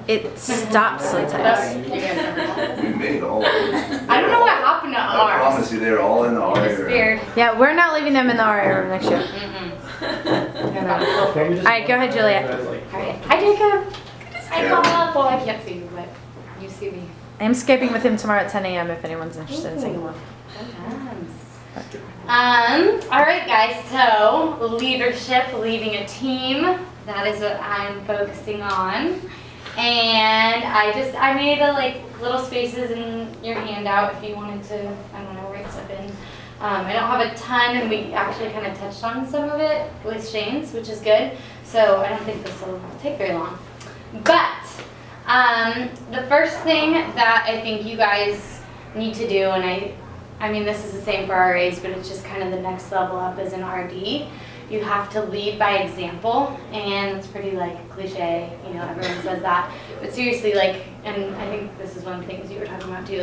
It stops sometimes. You guys never know. We made all of it. I don't know what happened to I ours. promise you, they're all in the It RA room. disappeared. Yeah, we're not leaving them in the RA room next year. Alright, go ahead, Juliet. Alright. Hi, Jacob. Hi, Paula. Well, I can't see you, but you see me. I'm Skyping with him tomorrow at 10 a.m. if anyone's interested in saying hello. Alright guys, so leadership, leading a team, that is what I'm focusing on. And I made a little spaces in your handout if you wanted to, I don't know, write stuff in. I don't have a ton, and we actually kind of touched on some of it with Shane's, which is good. So I don't think this will take very long. But the first thing that I think you guys need to do, and I mean this is the same for RAs, but it's just kind of the next level up as an RD. You have to lead by example, and it's pretty cliche, everyone says that. But seriously, and I think this is one of the things you were talking about too,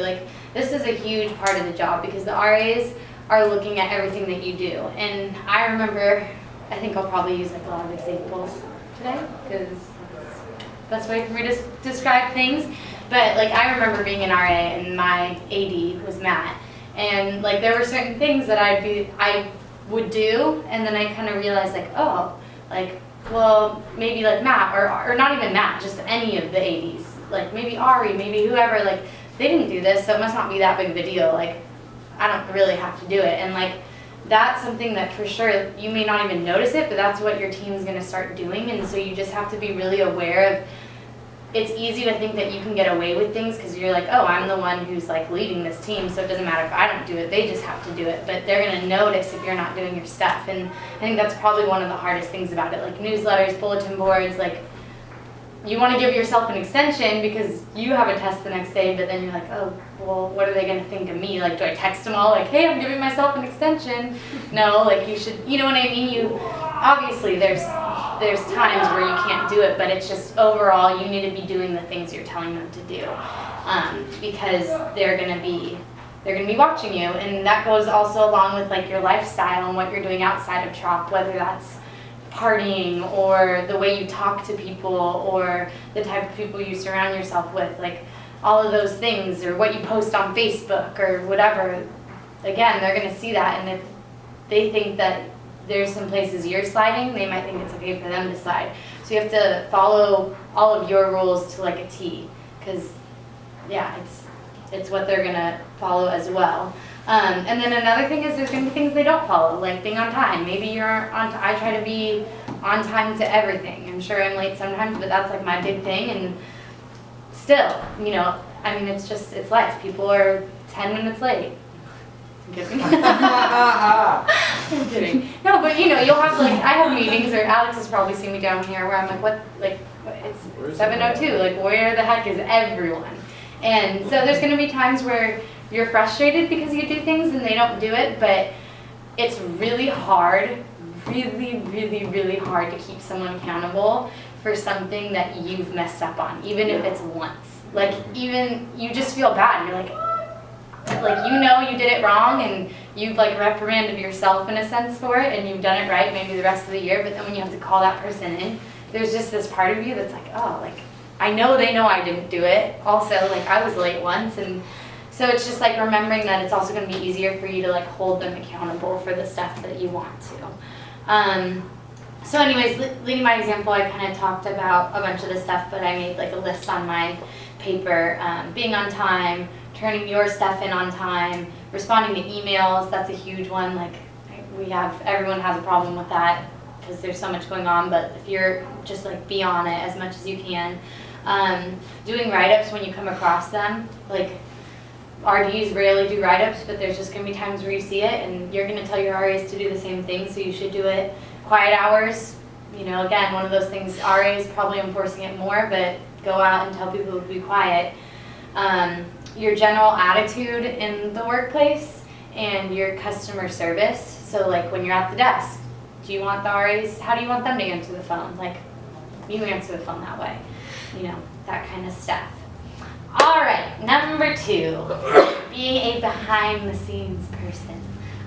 this is a huge part of the job because the RAs are looking at everything that you do. And I remember, I think I'll probably use a lot of examples today because that's the best way for me to describe things. But I remember being an RA and my AD was Matt, and there were certain things that I would do, and then I kind of realized well, maybe Matt or not even Matt, just any of the ADs, maybe Ari, maybe whoever, they didn't do this, so it must not be that big of a deal. I don't really have to do it, and that's something that for sure you may not even notice it, but that's what your team's going to start doing. And so you just have to be really aware of. It's easy to think that you can get away with things because you're oh, I'm the one who's leading this team, so it doesn't matter if I don't do it, they just have to do it. But they're going to notice if you're not doing your stuff. And I think that's probably one of the hardest things about it. Newsletters, bulletin boards, you want to give yourself an extension because you have a test the next day, but then you're oh, well, what are they going to think of me? Do I text them all hey, I'm giving myself an extension? No, you should, you know what I mean? Obviously there's times where you can't do it, but it's just overall you need to be doing the things you're telling them to do, because they're going to be watching you. And that goes also along with your lifestyle and what you're doing outside of CHOP, whether that's partying or the way you talk to people or the type of people you surround yourself with, all of those things, or what you post on Facebook or whatever. Again, they're going to see that, and if they think that there's some places you're sliding, they might think it's okay for them to slide. So you have to follow all of your rules to a T, because yeah, it's what they're going to follow as well. And then another thing is there's going to be things they don't follow, being on time. Maybe you're I try to be on time to everything. I'm sure I'm late sometimes, but that's my big thing. And still, I mean, it's life. People are 10 minutes late. I'm kidding. I'm kidding. No, but you'll have I have meetings, or Alex has probably seen me down here where I'm what, it's 7:02. Where the heck is everyone? And so there's going to be times where you're frustrated because you do things and they don't do it, but it's really hard, really hard to keep someone accountable for something that you've messed up on, even if it's once. Even you just feel bad. You're you did it wrong, and you've reprimanded yourself in a sense for it, and you've done it right maybe the rest of the year, but then when you have to call that person in, there's just this part of you that's oh, I know they know I didn't do it. Also, I was late once, and so it's just remembering that it's also going to be easier for you to hold them accountable for the stuff that you want to. So anyways, leading by example, I kind of talked about a bunch of this stuff, but I made a list on my paper. Being on time, turning your stuff in on time, responding to emails, that's a huge one. Everyone has a problem with that because there's so much going on, but if you're just be on it as much as you can. Doing write-ups when you come across them. RDs rarely do write-ups, but there's just going to be times where you see it, and you're going to tell your RAs to do the same thing, so you should do it. Quiet hours, again, one of those things, RAs probably enforcing it more, but go out and tell people to be quiet. Your general attitude in the workplace and your customer service. So when you're at the desk, do you want the RAs, how do you want them to answer the phone? You answer the phone that way, that kind of stuff. All right, number 2, being a behind-the-scenes person.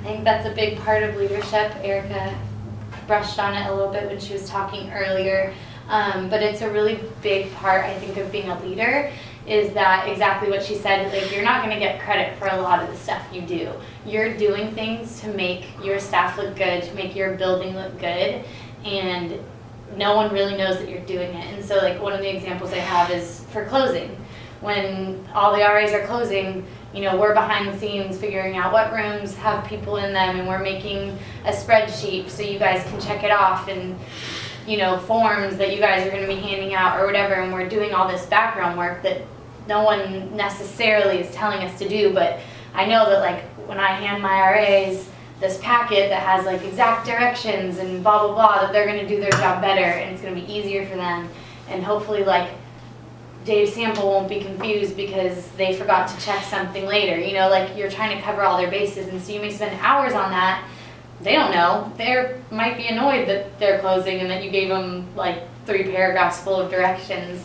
I think that's a big part of leadership. Erica brushed on it a little bit when she was talking earlier. But it's a really big part, I think, of being a leader, is that exactly what she said, like you're not gonna get credit for a lot of the stuff you do. You're doing things to make your staff look good, to make your building look good, and no one really knows that you're doing it. And so like one of the examples I have is for closing. When all the RAs are closing, you know, we're behind the scenes figuring out what rooms have people in them, and we're making a spreadsheet so you guys can check it off, and you know, forms that you guys are going to be handing out or whatever, and we're doing all this background work that no one necessarily is telling us to do. But I know that like when I hand my RAs this packet that has like exact directions and blah blah blah, that they're going to do their job better, and it's going to be easier for them, and hopefully like Dave Sample won't be confused because they forgot to check something later. You know, like you're trying to cover all their bases, and so you may spend hours on that. They don't know. They might be annoyed that they're closing and that you gave them like 3 paragraphs full of directions.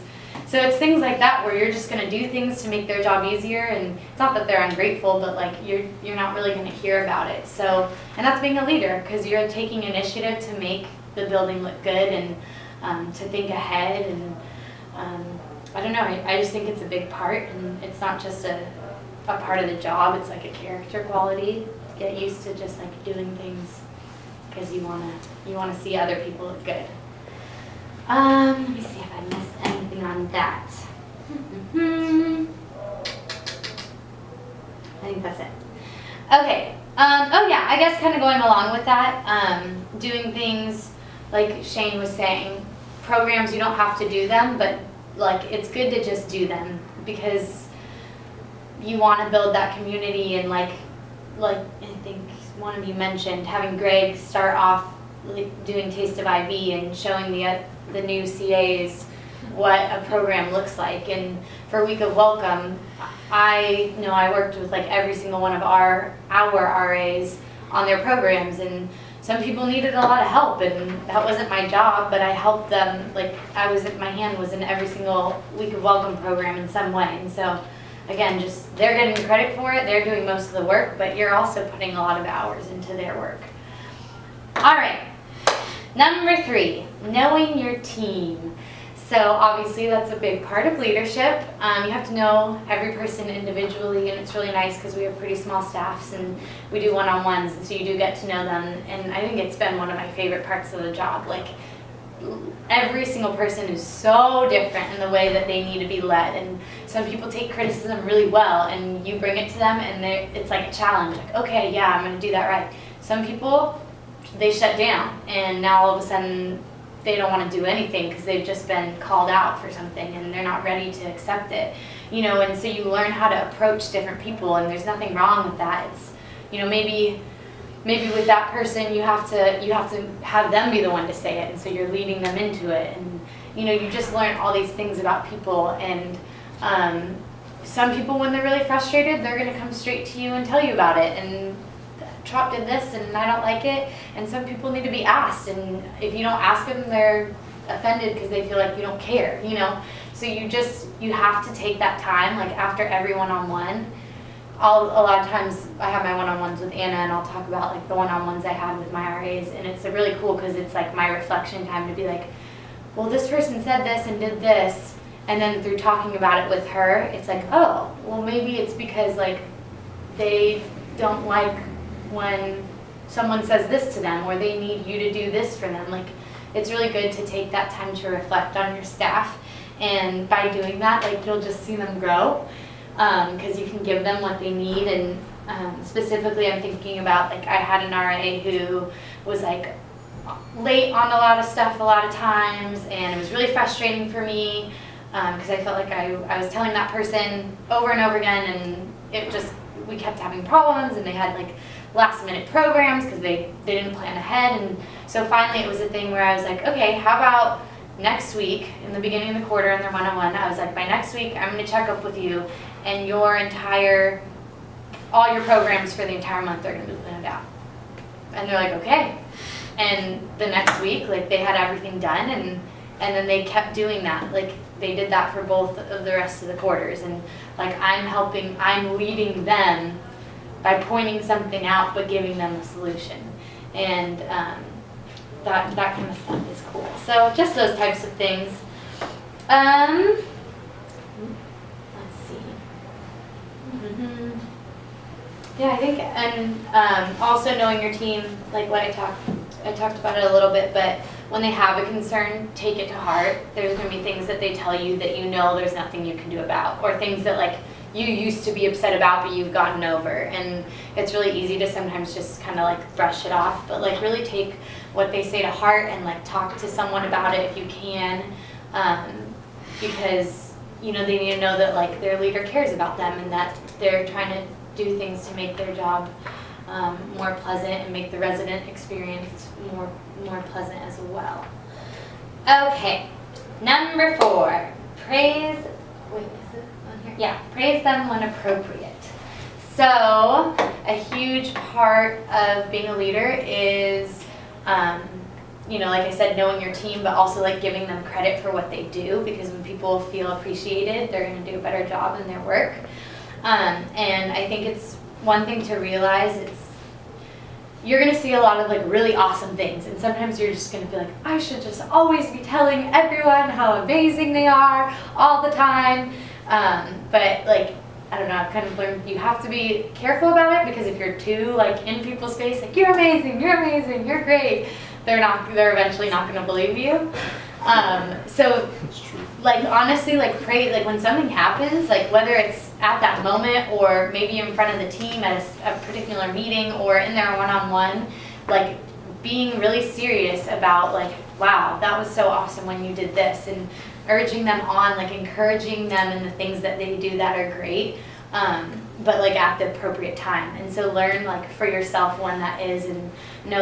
So it's things like that where you're just going to do things to make their job easier, and it's not that they're ungrateful, but like you're not really going to hear about it. So, and that's being a leader, because you're taking initiative to make the building look good, and to think ahead, and I don't know, I just think it's a big part, and it's not just a part of the job, it's like a character quality. Get used to just like doing things because you wanna see other people look good. Let me see if I missed anything on that. I think that's it. Okay. Oh yeah, I guess kind of going along with that, doing things like Shane was saying, programs, you don't have to do them, but like it's good to just do them because you want to build that community. And like I think one of you mentioned, having Greg start off like doing Taste of IV and showing the new CAs what a program looks like. And for Week of Welcome, I know I worked with like every single one of our RAs on their programs, and some people needed a lot of help, and that wasn't my job, but I helped them. Like my hand was in every single Week of Welcome program in some way. And so again, just they're getting credit for it, they're doing most of the work, but you're also putting a lot of hours into their work. All right, number 3, knowing your team. So obviously that's a big part of leadership. You have to know every person individually, and it's really nice because we have pretty small staffs and we do one-on-ones, and so you do get to know them. And I think it's been one of my favorite parts of the job. Like every single person is so different in the way that they need to be led, and some people take criticism really well, and you bring it to them and it's like a challenge, like okay, yeah, I'm going to do that right. Some people, they shut down, and now all of a sudden they don't want to do anything because they've just been called out for something and they're not ready to accept it, you know. And so you learn how to approach different people, and there's nothing wrong with that. It's, you know, maybe with that person you have to have them be the one to say it, and so you're leading them into it. And you know, you just learn all these things about people. And some people, when they're really frustrated, they're going to come straight to you and tell you about it, and Trop did this and I don't like it. And some people need to be asked, and if you don't ask them, they're offended because they feel like you don't care, you know. So you have to take that time, like after every one-on-one. A lot of times I have my one-on-ones with Anna, and I'll talk about like the one-on-ones I had with my RAs, and it's really cool because it's like my reflection time to be like, well, this person said this and did this, and then through talking about it with her, it's like, oh, well, maybe it's because like they don't like when someone says this to them, or they need you to do this for them. Like, it's really good to take that time to reflect on your staff, and by doing that, like, you'll just see them grow, because you can give them what they need. And specifically, I'm thinking about, like, I had an RA who was like late on a lot of stuff a lot of times, and it was really frustrating for me because I felt like I was telling that person over and over again, and we kept having problems, and they had like last minute programs because they didn't plan ahead. And so finally it was a thing where I was like, okay, how about next week, in the beginning of the quarter in their one-on-one, I was like, by next week I'm going to check up with you, and all your programs for the entire month are going to be planned out. And they're like, okay. And the next week, like, they had everything done, and then they kept doing that. Like, they did that for both of the rest of the quarters. And like, I'm leading them by pointing something out but giving them a solution. And that kind of stuff is cool. So just those types of things. Let's see. Yeah, I think, and also knowing your team, like what I talked about it a little bit, but when they have a concern, take it to heart. There's going to be things that they tell you that you know there's nothing you can do about, or things that like you used to be upset about but you've gotten over. And it's really easy to sometimes just kind of like brush it off, but like really take what they say to heart and like talk to someone about it if you can, because you know they need to know that like their leader cares about them and that they're trying to do things to make their job more pleasant and make the resident experience more pleasant as well. Okay, number 4, praise. Wait, is it on here? Yeah, praise them when appropriate. So a huge part of being a leader is, you know, like I said, knowing your team, but also like giving them credit for what they do, because when people feel appreciated, they're going to do a better job in their work. And I think it's one thing to realize you're going to see a lot of like really awesome things, and sometimes you're just going to be like, I should just always be telling everyone how amazing they are all the time. But like, I don't know, I've kind of learned you have to be careful about it, because if you're too like in people's face, like you're amazing, you're great, they're eventually not going to believe you. So like honestly, like pray, like when something happens, like whether it's at that moment or maybe in front of the team at a particular meeting or in their one-on-one, like being really serious about like, wow, that was so awesome when you did this, and urging them on, like encouraging them in the things that they do that are great, but like at the appropriate time. And so learn like for yourself when that is, and know